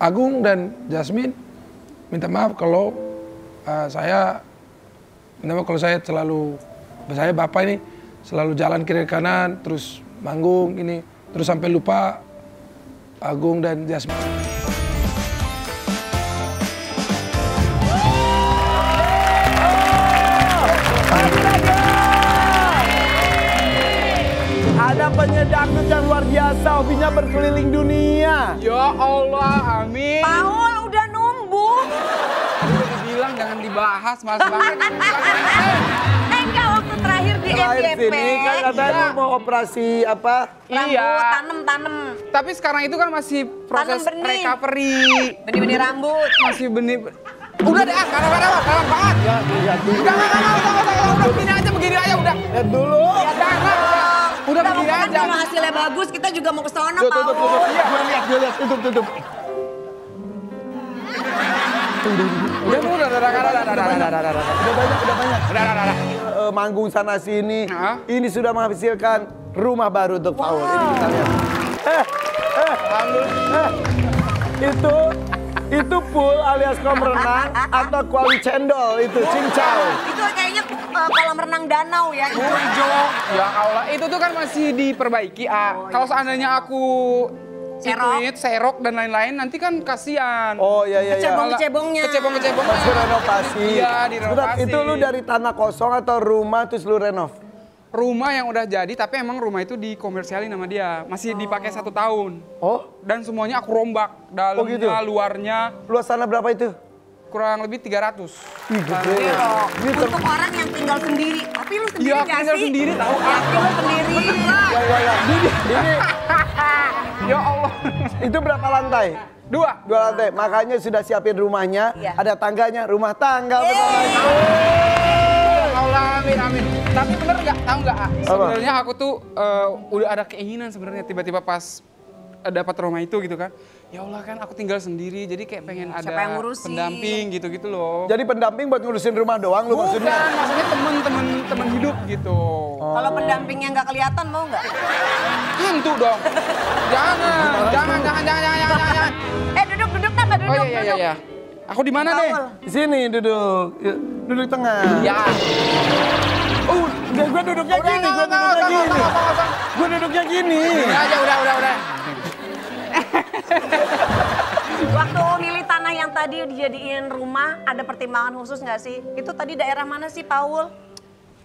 Agung dan Jasmine minta maaf kalau saya bapak ini selalu jalan kiri kanan terus manggung ini terus sampai lupa Agung dan Jasmine. Ada penyanyi dangdut yang luar biasa, hobinya berkeliling dunia. Ya Allah, amin. Paul udah numbuh. Udah dibilang jangan dibahas, mas banget. Enggak, waktu terakhir di Terakhir FYP. sini kan katanya lu mau operasi apa? Rambut, tanem. Tapi sekarang itu kan masih proses Tanam benih. recovery. Benih-benih rambut. Masih benih. Udah deh, karena banget. Ya, lihat dulu. Udah begini aja udah. Lihat dulu. Ya jangan. Udah begini pokoknya aja. kalau hasilnya bagus, kita juga mau ke sana, Tutup. Paul. Iya, gue lihat, tutup. Udah banyak. Manggung sana sini. Hah? Ini sudah menghasilkan rumah baru untuk Paul. Ini kita lihat. Itu pool alias kolam renang atau kuali cendol itu cincau. Itu kayaknya kolam renang danau ya. Hijau. Ya Allah, itu tuh kan masih diperbaiki. Kalau seandainya aku serok dan lain-lain, nanti kan kasihan. Oh iya. Kecebong-kecebongnya. Kecebong-kecebongnya. Masih renovasi. Iya, direnovasi. Itu lu dari tanah kosong atau rumah terus lu renov? Rumah yang udah jadi, tapi emang rumah itu dikomersialin sama dia. Masih dipakai 1 tahun. Oh? Dan semuanya aku rombak. Dalamnya, gitu? luarnya, Luas tanah berapa itu? kurang lebih 300. Ih, gede. Ini Untuk orang yang tinggal sendiri. Tapi lu sendiri Iya, nggak tinggal sih? sendiri tahu. Yakin lu sendiri. Ya. Ini Ya Allah. itu berapa lantai? 2. 2 lantai. Makanya sudah siapin rumahnya. Iya. Ada tangganya, rumah tangga. Bersama itu. Allah, amin. Tapi bener nggak? Tahu nggak? Sebenarnya aku tuh udah ada keinginan sebenarnya tiba-tiba pas dapat rumah itu gitu kan. Ya Allah kan aku tinggal sendiri, jadi kayak pengen ada Siapa yang ngurusin? pendamping gitu-gitu loh. Jadi pendamping buat ngurusin rumah doang lu Bukan, maksudnya? maksudnya temen hidup gitu. Kalau pendampingnya nggak kelihatan mau nggak? Hantu dong. Jangan. Duduk Nata, duduk. Oh iya. Aku di mana nih? Paul. Di sini duduk. Duduk di tengah. Ya. Gue duduknya gini, Gue duduknya gini. Ini aja udah. Waktu milih tanah yang tadi dijadiin rumah, ada pertimbangan khusus nggak sih? Itu tadi daerah mana sih, Paul?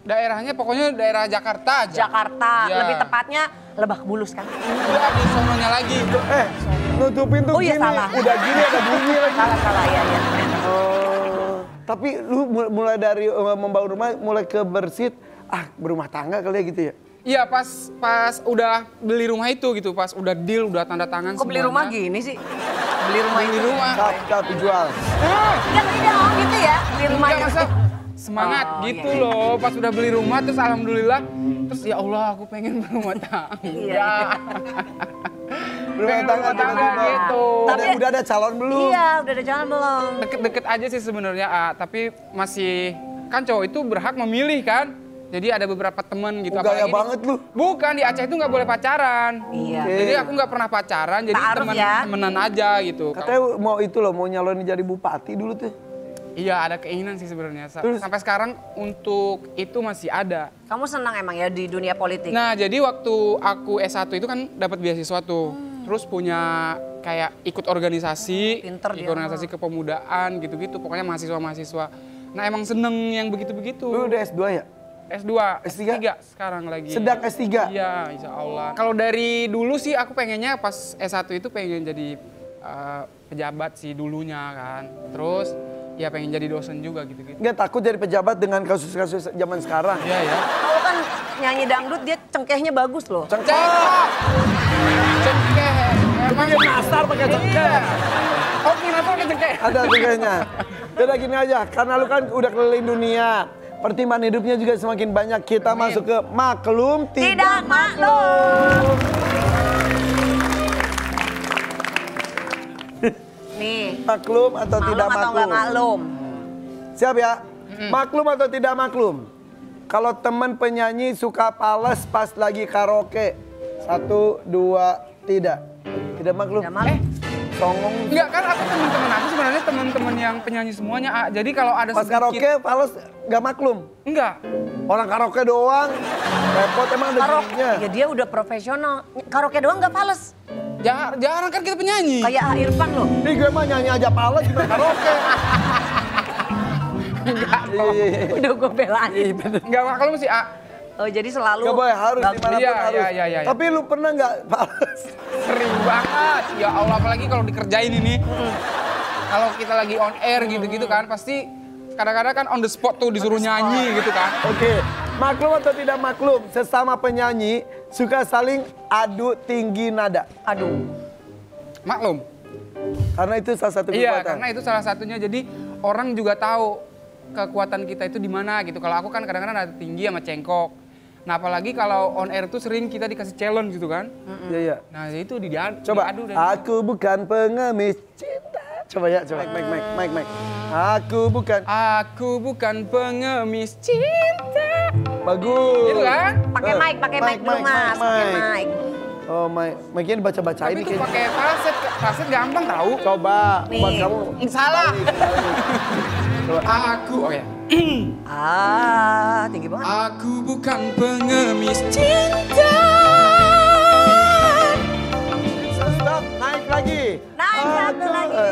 Daerahnya pokoknya daerah Jakarta aja. Jakarta. Ya. Lebih tepatnya Lebak Bulus kan? Udah di sononya lagi. Nutupin tuh Oh iya, gini. salah. Udah gini ada bunyi lagi. Salah ya. Oh. Tapi lu mulai dari membangun rumah, mulai ke bersit, berumah tangga kali ya gitu ya? Iya pas udah beli rumah itu gitu, pas udah deal, udah tanda tangan Kok beli rumah gini sih? Beli rumah Beli rumah. Kap jual. Tidak gitu ya, beli rumah Enggak, yang masa semangat gitu iya. loh. Pas udah beli rumah terus alhamdulillah, terus ya Allah aku pengen berumah tangga. Iya. Rumah tangga tiba-tiba. gitu. Udah ada calon belum? Iya, udah ada jalan belum? Deket-deket aja sih sebenarnya, tapi masih kan cowok itu berhak memilih kan. Jadi ada beberapa temen gitu. Gaya apalagi banget lu. Bukan, di Aceh itu nggak boleh pacaran. Iya. Jadi aku nggak pernah pacaran, jadi Ta'aruf ya. temenan aja gitu. Katanya mau nyalonin jadi bupati dulu tuh. Iya, ada keinginan sih sebenarnya. Terus? Sampai sekarang untuk itu masih ada. Kamu senang emang ya di dunia politik? Nah, jadi waktu aku S1 itu kan dapat beasiswa tuh. Terus punya kayak ikut organisasi, Pinter dia. ikut organisasi kepemudaan gitu-gitu. Pokoknya mahasiswa-mahasiswa. Nah, emang seneng yang begitu-begitu. Lu udah S2 ya? S2, S3? sekarang lagi. Sedang S3? Iya, insya Allah. Kalau dari dulu sih aku pengennya pas S1 itu pengen jadi pejabat sih dulunya kan. Terus ya pengen jadi dosen juga gitu-gitu. Nggak takut jadi pejabat dengan kasus-kasus zaman sekarang? Iya ya. Kamu kan nyanyi dangdut, dia cengkehnya bagus loh. Cengkeh. Cengkeh. Emang Dia nasar pakai cengkeh. Oh, kenapa pakai cengkeh? Ada cengkehnya. Udah gini aja, karena lu kan udah keliling dunia. Pertimbangan hidupnya juga semakin banyak. Kita masuk ke maklum Tidak maklum. Nih, Maklum atau tidak maklum atau maklum? nggak maklum? Siap ya? Maklum atau tidak maklum? Kalau temen penyanyi suka pales pas lagi karaoke. 1, 2, tidak. Tidak maklum. Tidak maklum. songong. Enggak kan aku teman-teman aku sebenarnya teman-teman yang penyanyi semuanya. Jadi kalau ada Pas sedikit karaoke, Fales nggak maklum. enggak. Orang karaoke doang, repot emang ada jurinya. Ya dia udah profesional. Karaoke doang nggak fales. Jarang kan kita penyanyi. Kayak A. Irfan loh. Nih gue mah nyanyi aja Fales gimana karaoke. Iya. Udah gue belain. Enggak maklum sih, A. Oh jadi selalu. Gak boleh, harus dimanapun Iya, harus. iya. Tapi lu pernah nggak Fales? Sering banget. Ya Allah, apalagi kalau dikerjain ini. Kalau kita lagi on air gitu-gitu kan, pasti kadang-kadang kan on the spot tuh disuruh nyanyi gitu kan. Oke, maklum atau tidak maklum, sesama penyanyi suka saling adu tinggi nada. Aduh. Maklum. Karena itu salah satu Iya, kekuatan. karena itu salah satunya. Jadi orang juga tahu kekuatan kita itu di mana gitu. Kalau aku kan kadang-kadang ada tinggi sama cengkok. Nah apalagi kalau on air tuh sering kita dikasih challenge gitu kan. Iya, iya. Nah itu Coba, diadu dan aku bukan pengemis cinta. Coba ya, coba. Mike. Aku bukan pengemis cinta. Bagus. Gitu kan? Pakai mic dulu mas. Pakai mic. Oh, mic-nya dibaca-bacain Tapi nih itu kayaknya. pakai falset gampang tahu. Coba, Nih. buat kamu. Salah. Coba. Aku, oh ya. Tinggi banget. Aku bukan pengemis cinta. Stop, naik lagi. Naik satu lagi.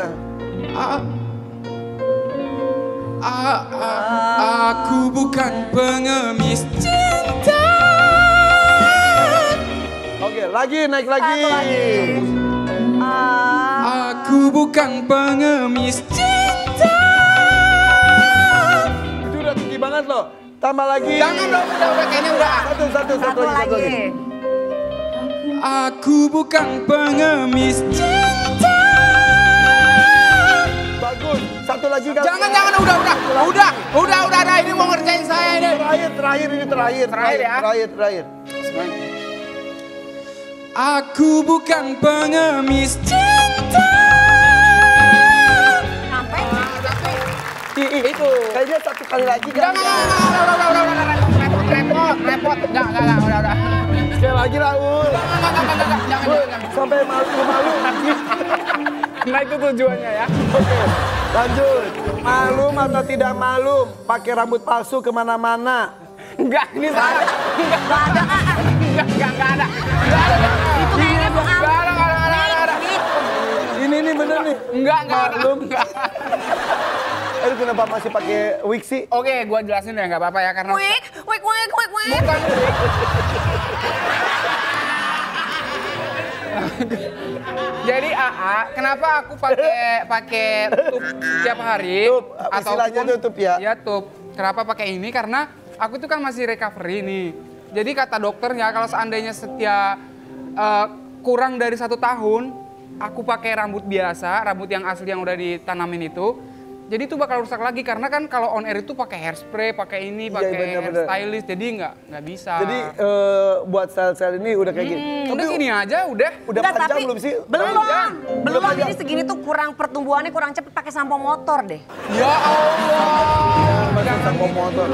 Aku bukan pengemis cinta. Oke, lagi, naik lagi. Satu lagi. Aku bukan pengemis cinta. Itu udah tinggi banget loh. Tambah lagi. Jangan dong, udah kayaknya udah. Satu lagi. Aku bukan pengemis cinta. Bagus. Satu lagi kan. Jangan, udah, ini mau ngerjain saya ini. Terakhir ya. Terakhir. Aku bukan pengemis cinta. Sampai. Itu. Kayaknya satu kali lagi kan. Udah, repot. Enggak, udah. Sekali lagi Raul. Jangan. Sampai malu. Nah itu tujuannya ya. Oke, lanjut. Malum atau tidak malum, pakai rambut palsu kemana-mana. Enggak, ini salah. Gak ada. Enggak ada. Itu kayaknya bukan. Enggak ada. Ini bener nih. Enggak ada. Malum. Kenapa masih pakai wig sih? Oke, gua jelasin ya, nggak apa-apa ya karena Wik. bukan wig. Jadi AA, kenapa aku pakai tup tiap hari? Tup, istilahnya tutup ya? Ya tup. Kenapa pakai ini? Karena aku tuh kan masih recovery nih. Jadi kata dokternya kalau seandainya kurang dari 1 tahun, aku pakai rambut biasa, rambut yang asli yang udah ditanamin itu. Jadi itu bakal rusak lagi karena kan kalau on air itu pakai hairspray, pakai ini, pakai bener. stylist, jadi nggak bisa. Jadi buat sel-sel ini udah kayak gini. Udah gini aja, udah. Udah Enggak, panjang tapi belum sih? Belum. panjang. Ini segini tuh kurang pertumbuhannya kurang cepet pakai sampo motor deh. Ya Allah. Masih sampo motor.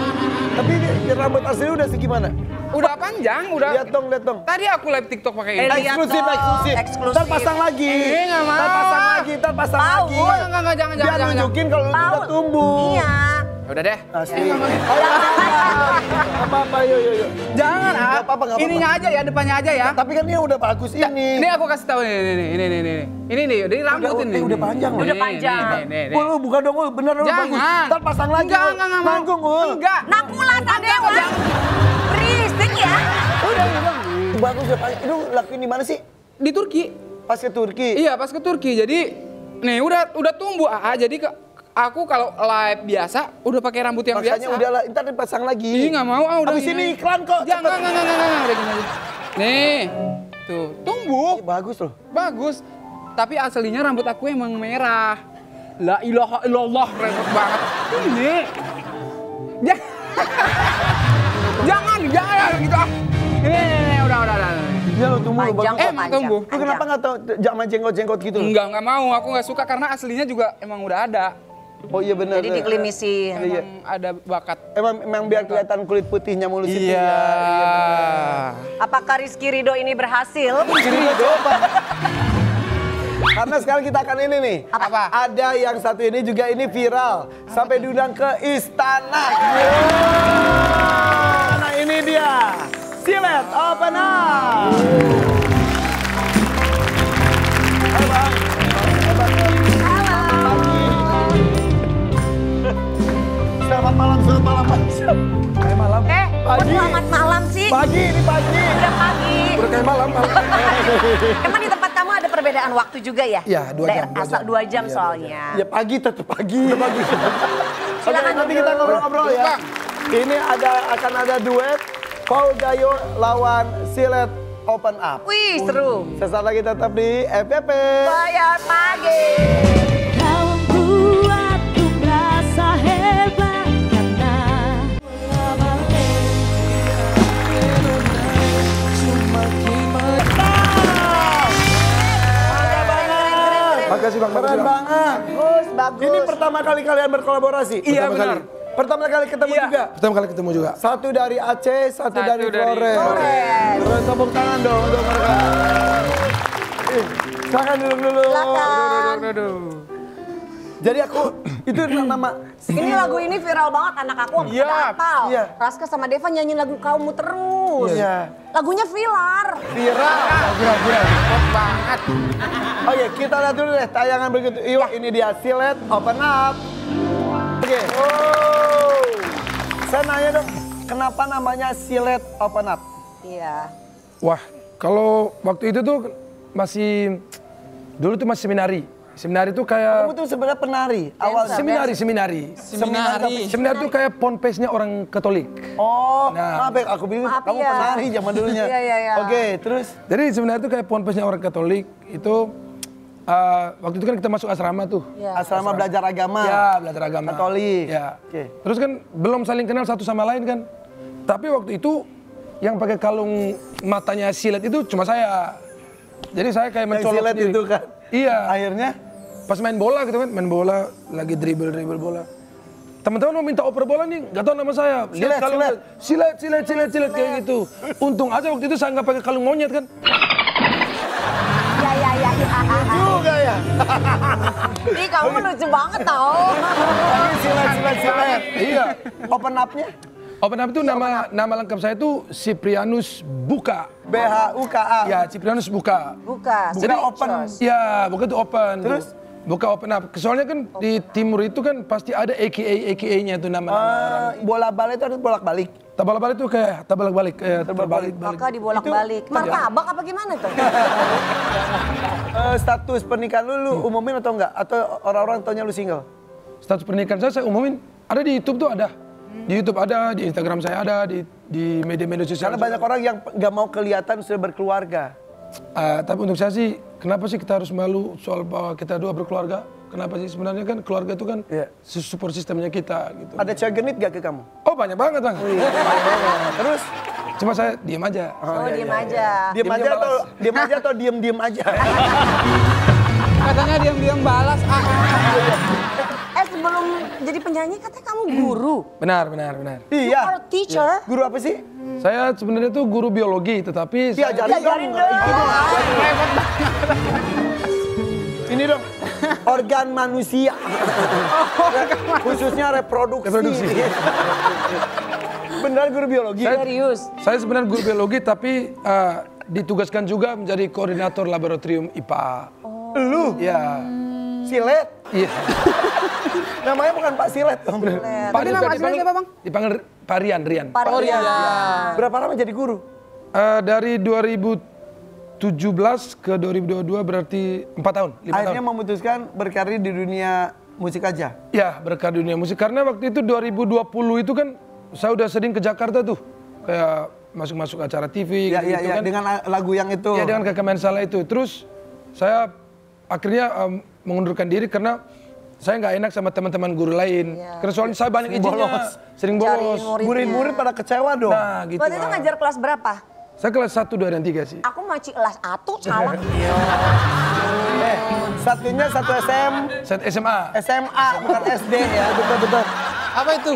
Tapi ini rambut asli udah segimana? Udah panjang, udah. Lihat dong. Tadi aku live TikTok pakai ini. Lihat Eksklusif. dong, eksklusif. Ntar pasang lagi. Nggak mau. Ntar pasang lagi. Enggak, jangan. Biar nunjukin kalau lu udah Paul. tumbuh. Iya. Udah deh. Asli. Apa-apa, yuk. Jangan, Nggak apa-apa. Ininya aja ya, depannya aja ya. Tapi kan ini udah bagus ini. Ini aku kasih tahu nih. Ini nih, dari rambut ini. Udah panjang loh. Udah panjang. Nih. Ul, bukan dong, Ul. Bener, Ul. Jangan. Bagus. Ntar pasang lagi, Ul. Enggak mau. Nanggung, Ul. Enggak. Nakulah Sadewa. Berisik ya. Udah. Bagus, udah panjang. Itu lakuin di mana sih? Di Turki. Pas ke Turki. Iya, pas ke Turki. Jadi nih udah tumbuh jadi aku kalau live biasa udah pakai rambut yang Makanya biasa. udahlah, ntar dipasang lagi. Ih, nggak mau, udah Abis gini ini aja. iklan kok. Jangan, udah gini aja. Nih, tuh, tumbuh. Bagus loh. Bagus. Tapi aslinya rambut aku emang merah. La ilaha illallah, repot banget. Ini. Jangan gitu. Ini, udah. Iya lo tumbuh lo Panjang bagus. kok, Emang tumbuh. Lu kenapa nggak tau jangan jenggot-jenggot gitu? Enggak mau. Aku nggak suka karena aslinya juga emang udah ada. Oh iya benar. Jadi dikelimisin. Iya. Emang ada bakat. Emang biar kelihatan kulit putihnya mulus itu Iya. ya. Iya benar. Apakah Rizky Ridho ini berhasil? Ridho, Pak. Karena sekarang kita akan ini nih. Apa? Ada yang satu ini juga ini viral. Sampai diundang ke istana. Nah ini dia. Silet Open Up. Halo Bang. Selamat malam Bang. Kayak malam. Kok selamat malam sih? Pagi, ini pagi. Udah pagi. Udah kayak malam. Emang di tempat kamu ada perbedaan waktu juga ya? Iya, 2 jam. Asal 2 jam soalnya. Ya pagi tetap pagi. Oke, Silakan nanti duduk. kita ngobrol-ngobrol ya. Ini akan ada duet Paul Gayo lawan Silet Open Up. Wih, seru. Sesaat lagi tetap di FPP. Bayar pagi. Kau membuatku merasa hebat karena Makasih Bang, keren banget. Bagus, bagus. Ini pertama kali kalian berkolaborasi? Iya, benar. Pertama kali ketemu juga? Pertama kali ketemu juga. Satu dari Aceh, satu dari dari Flores. Flores. Terus tepuk tangan dong untuk mereka. Silakan duduk dulu. Silakan. Jadi aku, itu nama... Ini lagu ini viral banget, anak aku sampai Iya, pada hafal. iya. Raska sama Deva nyanyiin lagu Kamu Terus. Iya. Lagunya viral. Viral. Kok banget. Oke, kita lihat dulu deh tayangan berikut. Yuk, ini dia Silet Open Up. Oke. Saya nanya dong, kenapa namanya Silet Open Up? Iya. Wah, kalau waktu itu tuh masih, dulu tuh masih seminari. Seminari tuh Kamu kayak, tuh sebenarnya penari awalnya. seminari. Seminari. Seminari tuh kayak ponpesnya orang Katolik. Oh, Nah. maaf ya, aku bingung. Maaf, Kamu iya. penari zaman dulunya. Iya. Oke, terus? Jadi sebenarnya tuh kayak ponpesnya orang Katolik itu, waktu itu kan kita masuk asrama tuh. Iya. Asrama belajar agama. Ya, belajar agama. Katolik. Ya. Oke. Terus kan belum saling kenal satu sama lain kan. Tapi waktu itu yang pakai kalung matanya silet itu cuma saya. Jadi saya kayak Yang mencolok silet sendiri. itu kan. Iya. Akhirnya? Pas main bola gitu kan, main bola lagi dribble bola. Teman-teman mau minta oper bola nih, nggak tahu nama saya. Lihat kalung silet kayak gitu. Untung aja waktu itu saya nggak pakai kalung monyet kan. Iya. Juga ya. Ih, kamu lucu banget tau. Tapi silet. Iya. Open up-nya? Open up itu nama lengkap saya itu Ciprianus Buka. BHUKA. Ya, Ciprianus Buka. Buka. Jadi open. Ya, bukan itu open. Terus? Buka open up. Soalnya kan di timur itu kan pasti ada AKA-nya itu nama-nama orang. Bola balik itu harus bolak-balik. Tabal balik itu kayak tabal-balik, kayak terbalik-balik. Maka dibolak-balik. Martabak apa gimana tuh? Status pernikahan lu umumin atau enggak? Atau orang-orang taunya lu single? Status pernikahan saya umumin. Ada di YouTube tuh ada. Di YouTube ada, di Instagram saya ada, di media-media sosial. Karena banyak orang yang nggak mau kelihatan sudah berkeluarga. Tapi untuk saya sih, kenapa sih kita harus malu soal bahwa kita dua berkeluarga? Kenapa sih sebenarnya kan keluarga itu kan Iya. support sistemnya kita gitu. Ada cewek genit gak ke kamu? Oh banyak banget bang. Terus? Cuma saya diam aja. Oh, diem aja. Diem aja atau diem aja? Katanya diam-diam balas. Sebelum jadi penyanyi katanya kamu guru. Benar. Iya. You are a teacher. Guru apa sih? Saya sebenarnya tuh guru biologi, tetapi saya Diajarin dong. Ini dong. Organ manusia. Khususnya reproduksi. Benar guru biologi? Serius. Saya sebenarnya guru biologi, tapi ditugaskan juga menjadi koordinator laboratorium IPA. Lu? Ya. Silet? Iya. Namanya bukan Pak Silet dong. Pak Tapi nama aslinya siapa, Bang? Dipanggil Pak Rian. Oh iya. Berapa lama jadi guru? Dari 2017 ke 2022 berarti 4 tahun, 5 Akhirnya tahun. memutuskan berkarir di dunia musik aja. Ya, berkarir dunia musik. Karena waktu itu 2020 itu kan saya udah sering ke Jakarta tuh. Kayak masuk-masuk acara TV Iya, gitu kan. dengan lagu yang itu. Ya dengan Kakak Main Salah itu. Terus saya akhirnya mengundurkan diri karena saya nggak enak sama teman-teman guru lain. Iya. Karena soalnya saya banyak izinnya. Sering bolos. Murid-murid pada kecewa dong. Nah gitu. Waktu itu Bang. ngajar kelas berapa? Saya kelas 1, 2, dan 3 sih. Aku masih kelas 1, salah. Satunya satu Set SMA. SMA, bukan SD ya. Betul. Apa itu?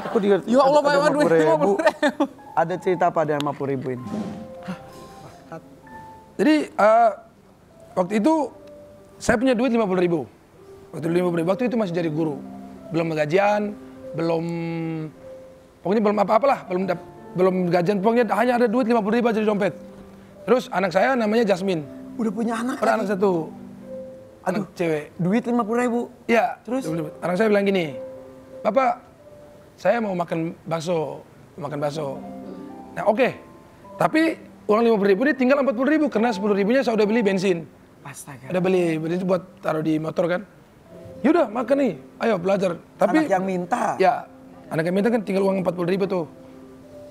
Ya Allah, banyak banget duit 50.000. Ada cerita apa dengan 50.000 ini? Jadi waktu itu saya punya duit 50.000. Waktu 50.000, waktu itu masih jadi guru. Belum gajian, pokoknya belum apa-apalah, belum gajian, pokoknya hanya ada duit 50.000 aja di dompet. Terus anak saya namanya Jasmine. Udah punya anak? Ada anak satu, anak cewek. Duit 50.000? Iya. Terus? Anak saya bilang gini, Bapak, saya mau makan bakso. Nah oke, tapi uang 50.000 ini tinggal 40.000 karena 10.000-nya saya udah beli bensin. Astaga. Udah beli bensin buat taruh di motor kan. Yaudah makan nih, ayo belajar. Tapi Anak yang minta? Ya, anak yang minta kan tinggal uang 40.000 tuh.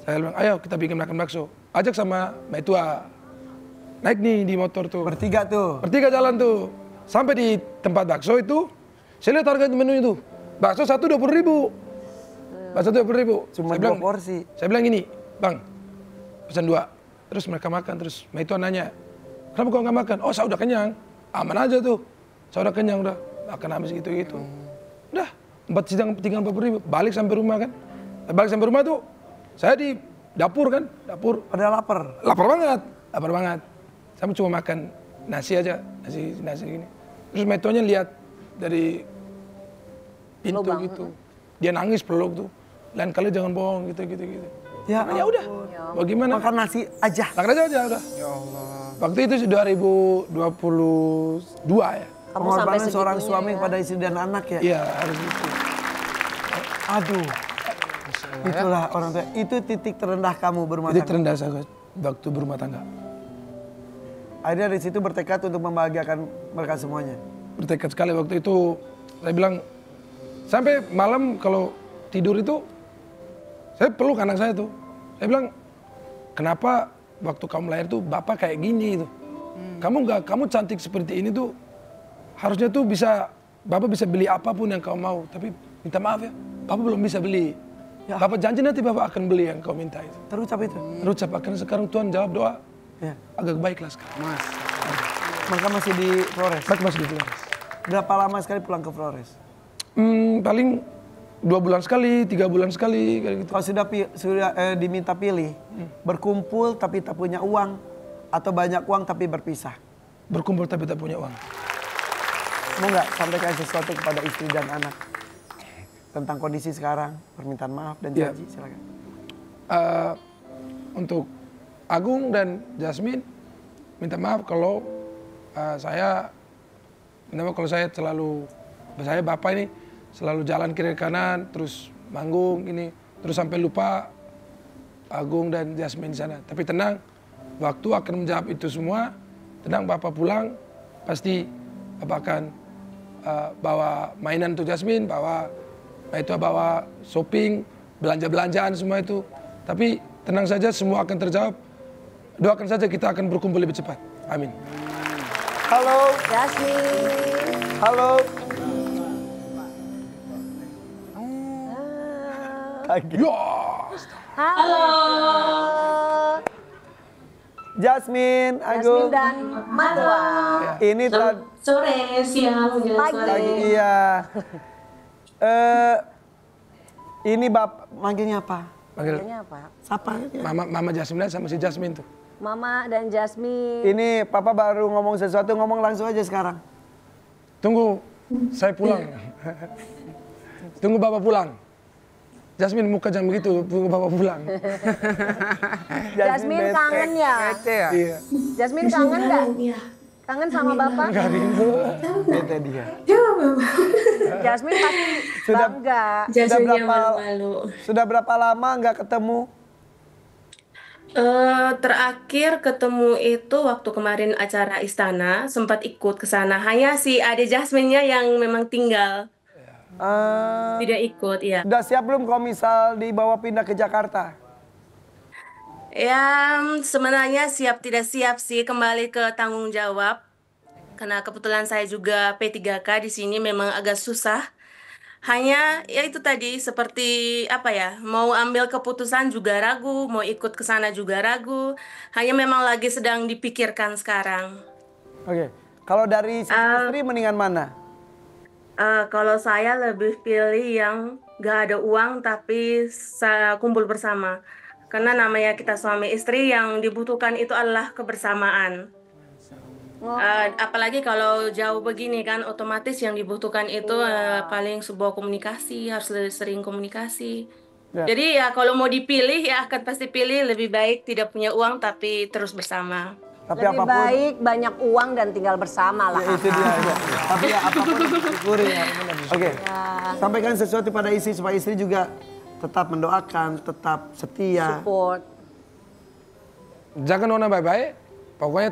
Saya bilang, ayo kita bikin makan bakso. Ajak sama Mbak Tua. Naik nih di motor tuh. Bertiga tuh? Bertiga jalan tuh. Sampai di tempat bakso itu, saya lihat harga menu itu. Bakso 1 20.000. Bakso 20.000. Cuma saya 2 porsi. Saya bilang gini, Bang, pesan 2. Terus mereka makan, terus Mbak Tua nanya, kenapa kau nggak makan? Oh saya udah kenyang. Aman aja tuh. Saya udah kenyang udah. Makan habis gitu-gitu. Udah, 4 sidang tinggal 40.000. Balik sampai rumah kan. Balik sampai rumah tuh, saya di dapur kan. Dapur. Pada lapar? Lapar banget. Saya cuma makan nasi aja. Nasi gini. Terus Metonya lihat dari pintu Lubang. gitu. Dia nangis peluk tuh. Lain kali jangan bohong gitu. Ya, Ya udah, bagaimana? makan nasi aja? Makan aja udah. Ya Allah. Waktu itu 2022 ya. Kamu sampai Pengorbanan seorang segitunya suami ya. pada istri dan anak ya? Iya harus gitu. Aduh. Itulah orang tua. Itu titik terendah kamu berumah Jadi tangga. terendah saya waktu berumah tangga. Akhirnya dari situ bertekad untuk membahagiakan mereka semuanya. Bertekad sekali waktu itu. Saya bilang, sampai malam kalau tidur itu, saya peluk anak saya tuh. Saya bilang, kenapa waktu kamu lahir tuh bapak kayak gini tuh. Kamu cantik seperti ini tuh, harusnya tuh bapak bisa beli apapun yang kau mau. Tapi minta maaf ya, bapak belum bisa beli. Ya. Bapak janji nanti bapak akan beli yang kau minta itu. Terucap itu? Terucap, karena sekarang Tuhan jawab doa, Ya. agak baiklah sekarang. Mas. Maka masih di Flores? Baik masih di Flores. Berapa lama sekali pulang ke Flores? Paling 2 bulan sekali, 3 bulan sekali, kayak gitu. Kalau sudah diminta pilih, berkumpul tapi tak punya uang, atau banyak uang tapi berpisah? Berkumpul tapi tak punya uang. Mau nggak sampaikan sesuatu kepada istri dan anak? Tentang kondisi sekarang, permintaan maaf dan Ya. janji, silakan. Untuk Agung dan Jasmine, minta maaf kalau saya bapak ini selalu jalan kiri kanan, terus manggung ini, terus sampai lupa Agung dan Jasmine di sana. Tapi tenang, waktu akan menjawab itu semua. Tenang, bapak pulang pasti bapak akan bawa mainan untuk Jasmine, bawa shopping, belanjaan semua itu. Tapi tenang saja, semua akan terjawab. Doakan saja kita akan berkumpul lebih cepat. Amin. Halo, Jasmine. halo. Kaget. Halo. Jasmine, Agung. Jasmine dan Matua. Ini Sore, siang, menjelang sore. Pagi. iya. Ini manggilnya apa? Panggil Namanya apa? Siapa? Mama Jasmine sama si Jasmine tuh. Mama dan Jasmine. Ini Papa baru ngomong sesuatu, ngomong langsung aja sekarang. Tunggu, saya pulang. Tunggu bapak pulang. Jasmine muka jangan begitu, tunggu bapak pulang. Jasmine bete. kangen ya? Kece ya? Iya. Jasmine kangen nggak? Iya. Kangen sama bapak? Bete dia. Jasmine pasti Sudah- bangga. Jasminnya berapa- malu-malu. Sudah berapa lama nggak ketemu? Terakhir ketemu itu waktu kemarin acara istana, sempat ikut ke sana. Hanya si adik Jasminnya yang memang tinggal, tidak ikut, ya. Udah siap belum kalau misal dibawa pindah ke Jakarta? Ya, sebenarnya siap tidak siap sih kembali ke tanggung jawab. Karena kebetulan saya juga P3K di sini memang agak susah. Hanya ya itu tadi seperti apa ya, mau ambil keputusan juga ragu, mau ikut ke sana juga ragu. Hanya memang lagi sedang dipikirkan sekarang. Oke. Kalau dari sisi istri mendingan mana? Kalau saya lebih pilih yang gak ada uang tapi kumpul bersama. Karena namanya kita suami istri yang dibutuhkan itu adalah kebersamaan. Apalagi kalau jauh begini kan, otomatis yang dibutuhkan itu paling sebuah komunikasi, harus sering komunikasi. Ya. Jadi ya kalau mau dipilih ya akan pasti pilih lebih baik tidak punya uang tapi terus bersama. Tapi Lebih apapun, baik banyak uang dan tinggal bersama lah. ya itu dia. Ya. Tapi ya apapun disyukuri ya. Oke. Sampaikan sesuatu pada istri supaya istri juga tetap mendoakan, tetap setia. Support. Jangan nona baik-baik, pokoknya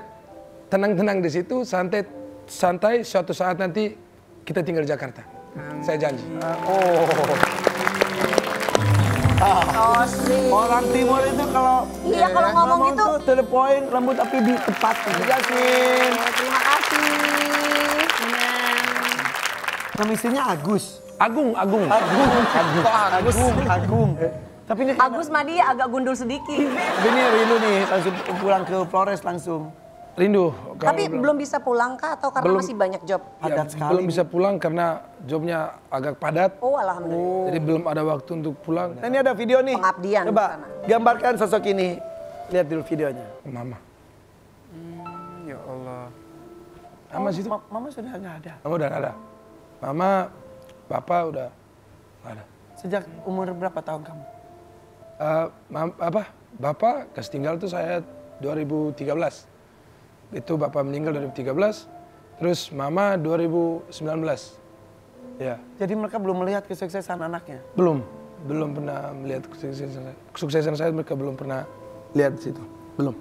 tenang-tenang di situ, santai, suatu saat nanti kita tinggal di Jakarta. Saya janji. Oh sih. Orang timur itu kalau Iya, kalau ngomong gitu. tuh to the point, rambut tapi di tepat. Jasmine. Terima kasih. Nama istrinya Agus. Agung. Agung. Tapi ini Agus Madi agak gundul sedikit. ini rindu nih langsung pulang ke Flores langsung. Rindu. kalau Tapi belum bisa pulang kah atau karena Belum. masih banyak job? Padat sekali. belum bisa pulang karena jobnya agak padat. Oh alhamdulillah. Jadi belum ada waktu untuk pulang. Nah, ini ada video nih. Pengabdian Coba di sana. gambarkan sosok ini. Lihat dulu videonya. Mama. Ya Allah. Mama situ. Mama sudah nggak ada. Mama udah nggak ada. Mama, Bapak udah nggak ada. Sejak umur berapa tahun kamu? Bapak kasih tinggal tuh saya 2013. Itu Bapak meninggal 2013. Terus Mama 2019. Ya, Jadi mereka belum melihat kesuksesan anaknya. belum pernah melihat kesuksesan saya, mereka belum pernah lihat di situ. Belum.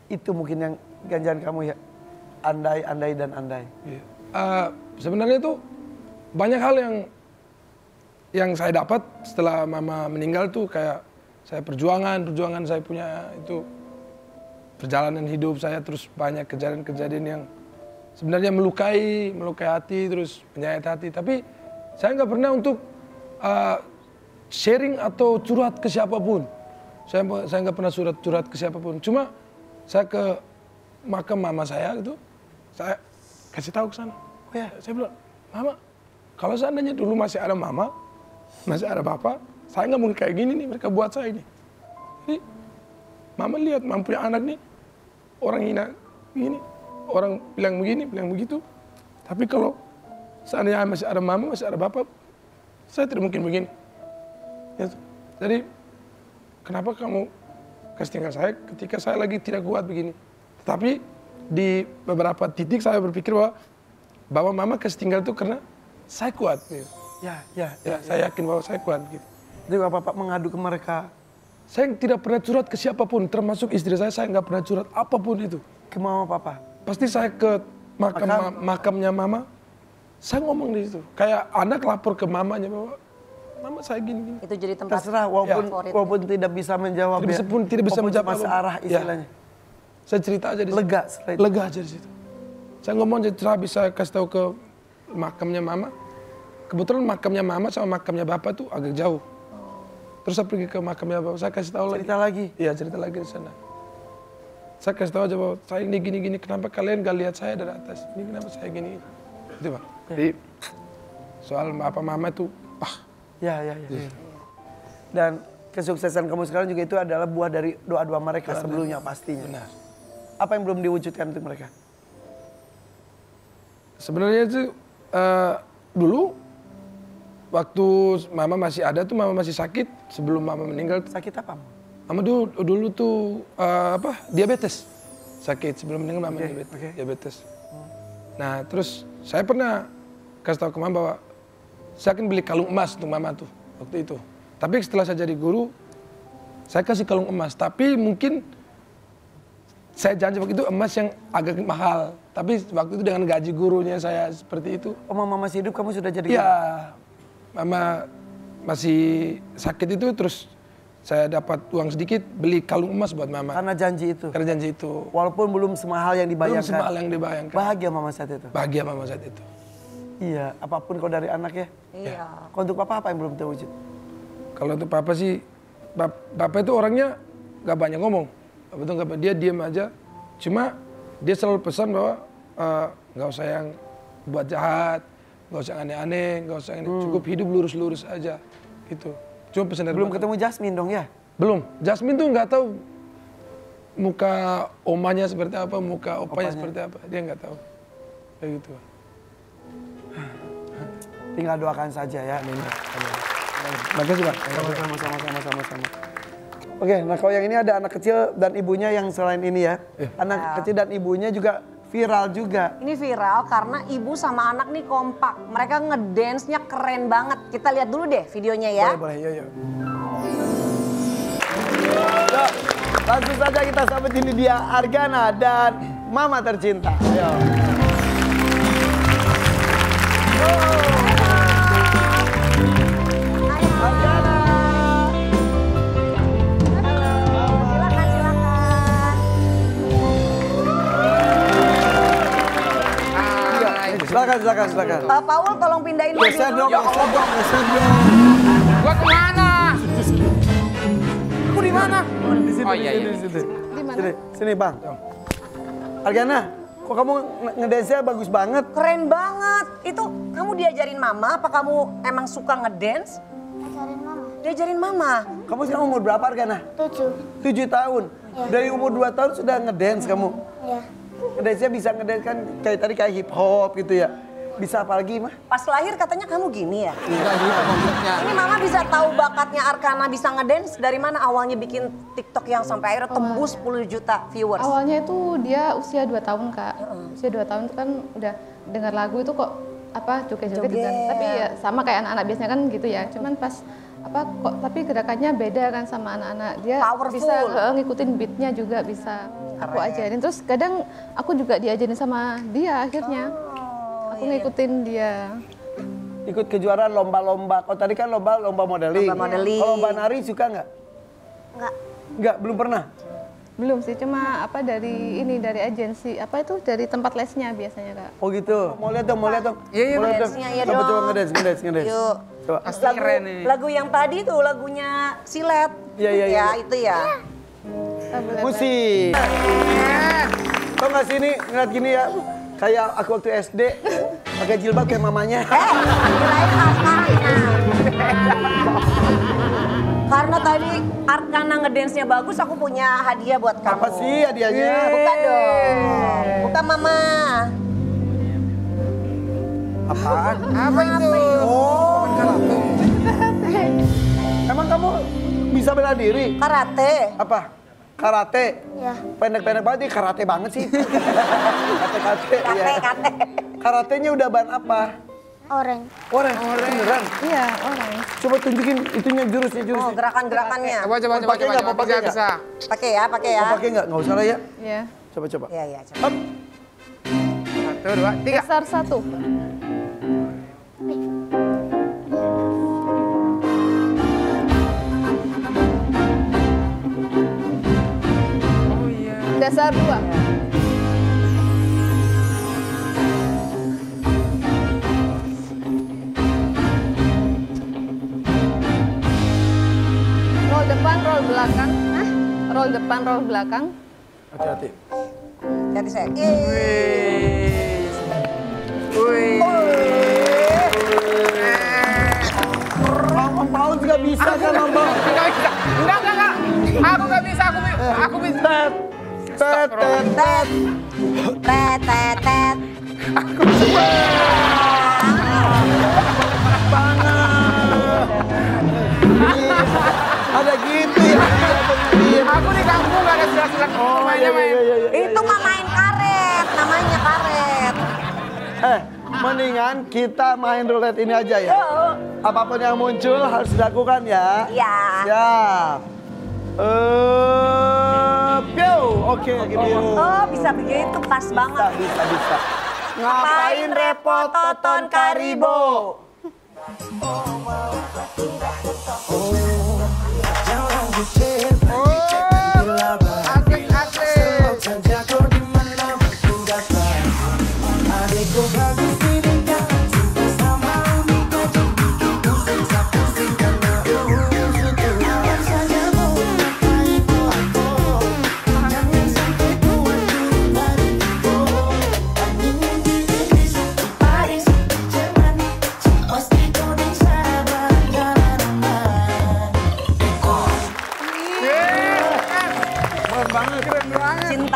Itu mungkin yang ganjaran kamu ya. Andai dan andai. Iya. Sebenarnya itu banyak hal yang saya dapat setelah Mama meninggal tuh, kayak saya perjuangan saya punya itu perjalanan hidup saya, terus banyak kejadian-kejadian yang sebenarnya melukai hati, terus menyayat hati. Tapi saya nggak pernah untuk sharing atau curhat ke siapapun. Saya nggak pernah curhat ke siapapun. Cuma saya ke makam mama saya gitu, saya kasih tahu ke sana. Oh ya, saya bilang, Mama, kalau seandainya dulu masih ada Mama, masih ada Bapak, saya nggak mungkin kayak gini nih, mereka buat saya ini. Jadi, Mama lihat, Mama punya anak nih, orang hina begini, orang bilang begini, bilang begitu. Tapi kalau seandainya masih ada Mama, masih ada Bapak, saya tidak mungkin begini. Ya, jadi, kenapa kamu kasih tinggal saya ketika saya lagi tidak kuat begini? Tapi di beberapa titik saya berpikir bahwa Mama kasih tinggal itu karena saya kuat. Gitu. Ya, saya yakin bahwa saya kuat. Gitu. Jadi Bapak mengadu ke mereka. Saya tidak pernah curhat ke siapapun, termasuk istri saya nggak pernah curhat apapun itu. Ke Mama Papa. Pasti saya ke makamnya Mama, saya ngomong di situ. Kayak anak lapor ke mamanya bahwa Mama saya gini. Itu jadi tempat Terserah walaupun tidak bisa menjawab. Tidak bisa menjawab masalah istilahnya. Saya cerita aja di situ. Lega setelah itu. Lega aja di situ. Saya ngomong aja, bisa kasih tahu ke makamnya Mama. Kebetulan makamnya Mama sama makamnya Bapak tuh agak jauh. Terus saya pergi ke makamnya Bapak, saya kasih tahu Cerita lagi. Iya, cerita lagi di sana. Saya kasih tahu aja bahwa saya ini gini-gini, kenapa kalian gak lihat saya dari atas? Ini kenapa saya gini? Itu Pak. Jadi soal apa Mama tuh, Ya. Dan kesuksesan kamu sekarang juga itu adalah buah dari doa-doa mereka sebelumnya pastinya. benar. Apa yang belum diwujudkan untuk mereka? Sebenarnya itu dulu waktu Mama masih ada tuh, Mama masih sakit sebelum Mama meninggal. Sakit apa? Mama dulu tuh diabetes. Sakit sebelum meninggal Mama diabetes. Nah, terus saya pernah kasih tahu ke Mama bahwa saya akan beli kalung emas untuk Mama tuh waktu itu. Tapi setelah saya jadi guru, saya kasih kalung emas. Tapi mungkin saya janji waktu itu emas yang agak mahal. Tapi waktu itu dengan gaji gurunya saya seperti itu. Oh, Mama masih hidup, kamu sudah jadi Iya, Mama masih sakit itu, terus saya dapat uang sedikit beli kalung emas buat Mama. karena janji itu. Karena janji itu. Walaupun belum semahal yang Belum dibayangkan. semahal yang dibayangkan. Bahagia Mama saat itu. Bahagia Mama saat itu. Iya, apapun kau dari anak ya. Iya. Kau untuk Papa apa yang belum terwujud? Kalau untuk Papa sih, Papa itu orangnya gak banyak ngomong. Betul nggak? Dia diam aja. Cuma dia selalu pesan bahwa nggak usah yang buat jahat, nggak usah aneh-aneh, nggak usah ini. Cukup hidup lurus-lurus aja, gitu. Cuma pesan dari Belum Papa. ketemu Jasmine dong ya? Belum. Jasmine tuh nggak tahu muka omanya seperti apa, muka opanya seperti apa. Dia nggak tahu. Kayak gitu. Tinggal doakan saja ya. Makasih Pak. Sama-sama. Oke, nah kalau yang ini ada anak kecil dan ibunya yang selain ini ya. Anak kecil dan ibunya juga viral juga. Ini viral karena ibu sama anak nih kompak. Mereka ngedance-nya keren banget. Kita lihat dulu deh videonya ya. Boleh, yuk. Yuk, langsung saja kita sambut ini dia Argana dan Mama tercinta. Ayo. Argana. Silakan. Paul tolong pindahin mobil Geser dulu. dong. Gua kemana? Aku di mana? Di sini, Oh, iya. Sini Bang. Argana, kok kamu ngedance-nya bagus banget? Keren banget. Itu kamu diajarin mama apa kamu emang suka ngedance? Diajarin mama. Kamu sekarang umur berapa Argana? 7 tahun. Dari umur 2 tahun sudah ngedance kamu? Iya. Ngedance-nya bisa ngedance kan kayak tadi kayak hip hop gitu ya. Bisa apa lagi mah? Pas lahir katanya kamu gini ya? Enggak gitu maksudnya. Ini mama bisa tahu bakatnya Argana bisa ngedance dari mana awalnya bikin TikTok yang sampai akhirnya tembus 10 juta viewers? Awalnya itu dia usia 2 tahun Kak. Usia 2 tahun itu kan udah dengar lagu itu kok joget-joget gitu kan. Tapi ya sama kayak anak-anak biasanya kan gitu ya. Cuman pas tapi gerakannya beda kan sama anak-anak. Dia Powerful. bisa ngikutin beatnya juga bisa. Aku ajarin. Terus kadang aku juga diajarin sama dia akhirnya. Aku ngikutin dia. Ikut kejuaraan lomba-lomba. Kalau tadi kan lomba modeling. Lomba modeling. Kalau Mbak Nari suka nggak? Nggak, belum pernah. Belum sih, cuma dari agensi, dari tempat lesnya biasanya Kak. Oh gitu. Mau lihat dong. Iya, Mau lihat dance-nya, ya Coba dong. ngedance. Yuk. Coba. Pasti keren ini. Lagu yang tadi tuh lagunya Silet. Iya. Ya itu ya. Musik. Tau nggak sih ini ngeliat gini ya? Kayak aku waktu SD pakai jilbab kayak mamanya. Kirain Argana. Karena tadi Argana ngedance-nya bagus, aku punya hadiah buat kamu. Apa sih hadiahnya? Buka dong. Buka mama. Apaan? Apa itu? Oh. Emang kamu bisa bela diri? Karate. Apa? Karate? Iya. Pendek-pendek banget nih, karate banget sih. Karate. Iya. Kate. Karatenya udah ban apa? Orange. Orang beneran. Iya, orang. Coba tunjukin itunya jurusnya. Oh, gerakan-gerakannya. Coba. Pakai nggak? Mau pakai nggak? Bisa. Pakai ya. Mau pakai nggak? Nggak usah lah ya. Iya. Coba. Iya, coba. Hop. 1, 2, 3. Besar 1. Oh iya. Dasar 2. Roll depan, roll belakang. Roll depan, roll belakang. Hati-hati. Jadi saya. Wih. Om Paul juga bisa kan Om Paul? Enggak bisa. Enggak. Aku nggak bisa. Aku bisa. Tet. Tet. Ada gitu ya. Aku di kampung nggak ada silat-silat. Mainnya main. Itu mah main karet, namanya karet. Mendingan kita main roulette ini aja ya. Apapun yang muncul harus dilakukan ya. Iya. Siap. Oke, gitu. Oh, bisa begitu pas banget. Bisa. Ngapain repot tonton Karibo? Paris, Germany, Austria, Deutschland.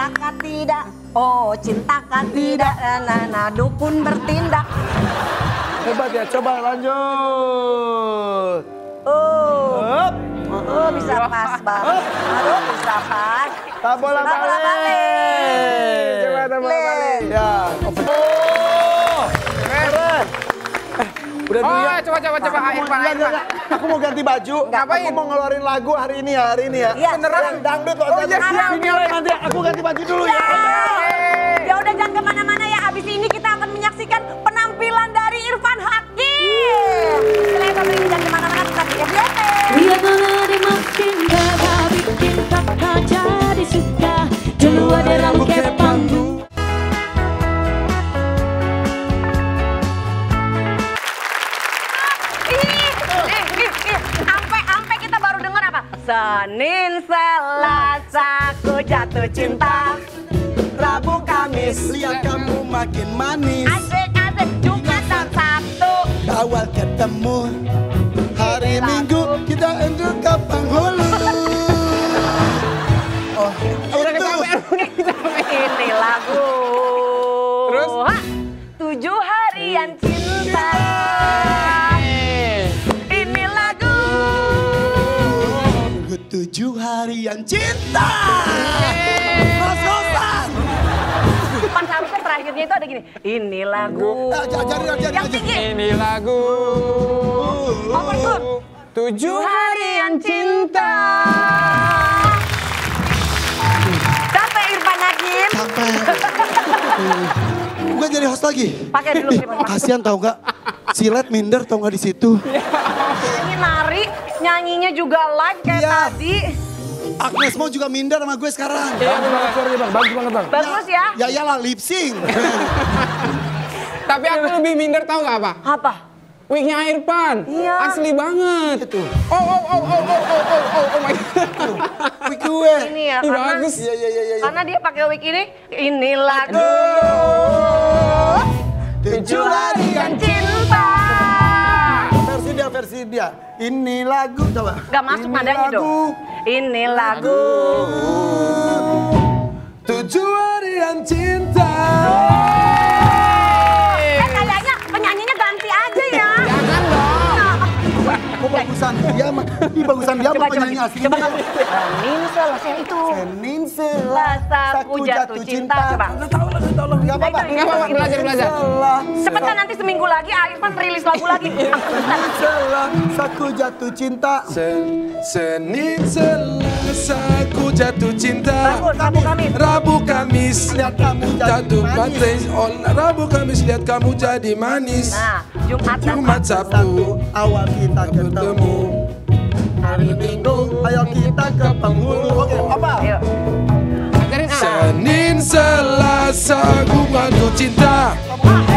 cintakah tidak? Oh, cintakah tidak? Nah, dukun bertindak. Hebat ya, coba lanjut. Oh, bisa pas, Bang. Aduh, bisa pas. Tak bola balik. Coba tak bola balik. Ya. Keren. Udah dulu ya. Coba. Irfan. Aku mau ganti baju. Ngapain? Aku mau ngeluarin lagu hari ini ya. Iya, Beneran dangdut loh. iya, siap. Ini oleh nanti aku ganti baju dulu ya. Ya udah jangan kemana-mana ya. Abis ini kita akan menyaksikan penampilan dari Irfan Hakim. Selain ini jangan kemana-mana, tetap di FYP. Lihat menari makin gagah, bikin kakak jadi suka. Dulu ada rangkai panggung. Sampai kita baru dengar apa? Senin, Selasa, ku jatuh cinta. Rabu, Kamis, lihat kamu makin manis. Asik, Jumat dan Sabtu. Awal ketemu, hari Minggu kita untuk ke penghulu. Oh, Udah itu. kecapean. Ini lagu. Terus? 7 harian cinta. Ini lagu. 7 harian cinta. Mas-masan. Pan seharusnya terakhirnya itu ada gini. Ini lagu. Ajarin Yang tinggi. Ini lagu. Overtune. 7 harian cinta. Sampai Irfan Hakim. Sampai. Gue jadi host lagi. Pakai dulu Irfan. Kasian tau gak? Silet minder tau gak di situ. Ini nari, nyanyinya juga live kayak Iya. tadi. Agnes mau juga minder sama gue sekarang. Bagus banget suaranya bang, bagus banget bang. Bagus ya. Ya iyalah lip sync. Tapi aku lebih minder tahu gak apa? Apa? Wignya Irfan. Iya. Asli banget. Itu. Oh my god. Wig gue. Ini ya, Ih, karena bagus. Iya. karena dia pakai wig ini lagu. 7 Harian cinta. Versi dia. Ini lagu coba. Gak masuk Ini nadanya lagu. dong. Ini lagu. 7 harian cinta. Kayaknya penyanyinya ganti aja ya. Jangan dong. Kok bagusan dia mah? Ih bagusan dia mah penyanyi asli. Coba kamu. Senin Selasa itu. Senin Selasa Aku jatuh cinta. Coba. Gak apa-apa. Nggak apa-apa, belajar. Cepetan nanti seminggu lagi Irfan rilis lagu lagi. Selasa aku jatuh cinta. Senin, Selasa, ku jatuh cinta. Rabu, Kamis. Rabu, Kamis, Lihat kamu jatuh manis. Oh, Rabu, Kamis, lihat kamu jadi manis. Nah, Jumat dan Jumat, Sabtu, Awal kita ketemu. bertemu. Hari Minggu, ayo kita ke penghulu. Oke, apa? Ayo. Ajarin A. Senin, Selasa, ku jatuh cinta.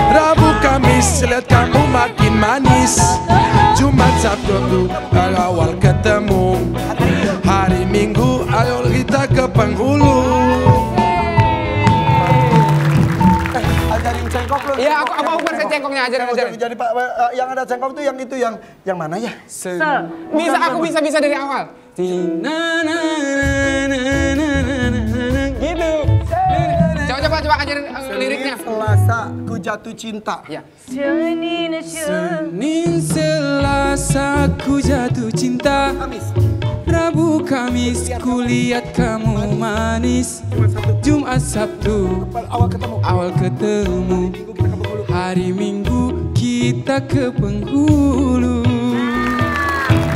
Rabu, Kamis, lihat kamu makin manis. Jumat, Sabtu, awal ketemu. Hari Minggu, ayo kita ke penghulu. Ajarin cengkok lu. Iya, aku bukan saya cengkoknya, ajarin. Jadi Pak, yang ada cengkok tuh yang itu yang mana ya? Aku bisa dari awal. Gitu. Coba ajarin liriknya. Selasa ku jatuh cinta. Ya. Senin, Senin, Selasa, ku jatuh cinta. Rabu, Kamis, ku lihat kamu manis. Jumat, Sabtu, awal ketemu. Hari Minggu, kita ke penghulu.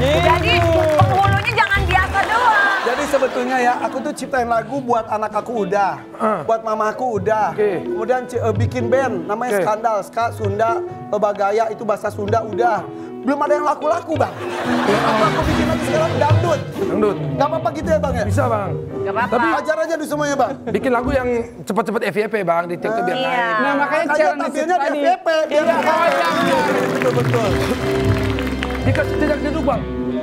Jadi penghulunya jangan biasa doang. Jadi sebetulnya ya, aku tuh ciptain lagu buat anak aku udah, buat mamaku udah. Oke. Kemudian bikin band namanya Oke. Skandal, Ska, Sunda, Bagaya itu bahasa Sunda udah. Belum ada yang laku-laku bang. Aku bikin lagi sekarang dangdut. Dangdut. Gak apa-apa gitu ya bang ya? Bisa bang. Gak apa-apa. Tapi Ajar aja di semuanya bang. bikin lagu yang cepat-cepat FYP bang di TikTok biar Iya. naik. Nah, makanya Makanya challenge tampilnya di tadi. FVP. Biar Iya, betul-betul. Dikasih jedak jeduk bang.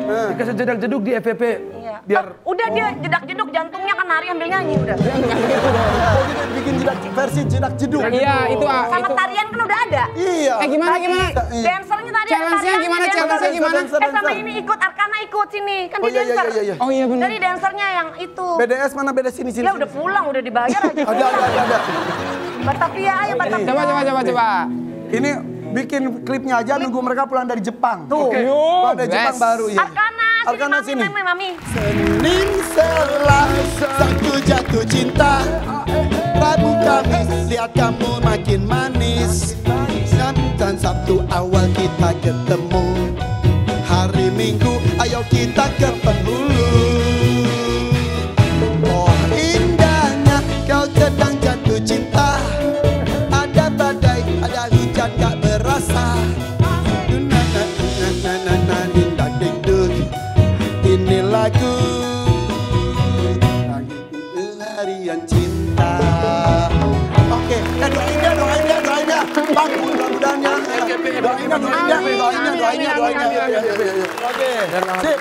Dikasih jedak jeduk di FVP. Iya. Biar Udah dia jedak-jeduk jantungnya kan nari ambil nyanyi udah. Oh gitu bikin versi jedak jeduk. Iya, itu Sama itu. tarian kan udah ada. Iya. Gimana? Dancernya tadi ada Challenge-nya tariannya, gimana? dancer. Challenge-nya gimana? Sama ini ikut, Arkana ikut sini. Kan Oh dia iya dancer. iya iya. Oh iya benar. Jadi dancernya yang itu. BDS mana BDS sini sini. Ya udah pulang, udah dibayar aja. Ada. Batavia, ayo Batavia. Coba. Ini bikin klipnya aja nunggu mereka pulang dari Jepang. Tuh. Tuh ada Jepang Best. baru ya. Arkana, Arkana sini sini. mami. Senin Selasa aku jatuh cinta, Rabu Kamis lihat kamu makin manis, dan Sabtu awal kita ketemu, hari Minggu ayo kita ke penghulu. Oh indahnya kau sedang jatuh cinta, ada badai ada hujan gak berasa. Ini lagu harian cinta. Oke, doainnya. Bang, mudah-mudahannya. Doainnya. Oke, sip.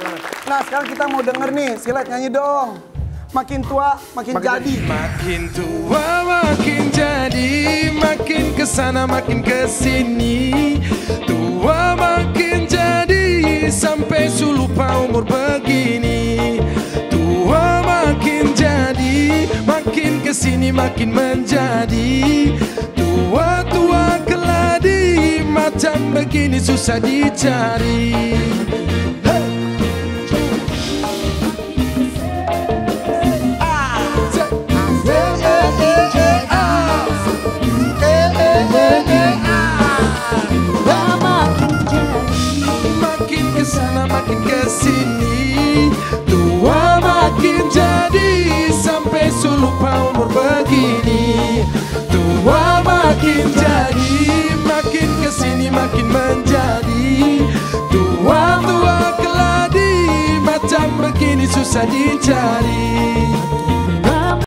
Nah, sekarang kita mau denger nih, Silet nyanyi dong. Makin tua, makin jadi. makin tua makin jadi, makin kesana makin kesini. Tua makin jadi, sampai lupa umur begini. Tua makin jadi, makin kesini makin menjadi. Tua keladi, macam begini susah dicari. Makin kesana makin kesini, tua makin jadi, sampai lupa umur begini. Tua makin jadi, makin kesini makin menjadi. Tua keladi, macam begini susah dicari.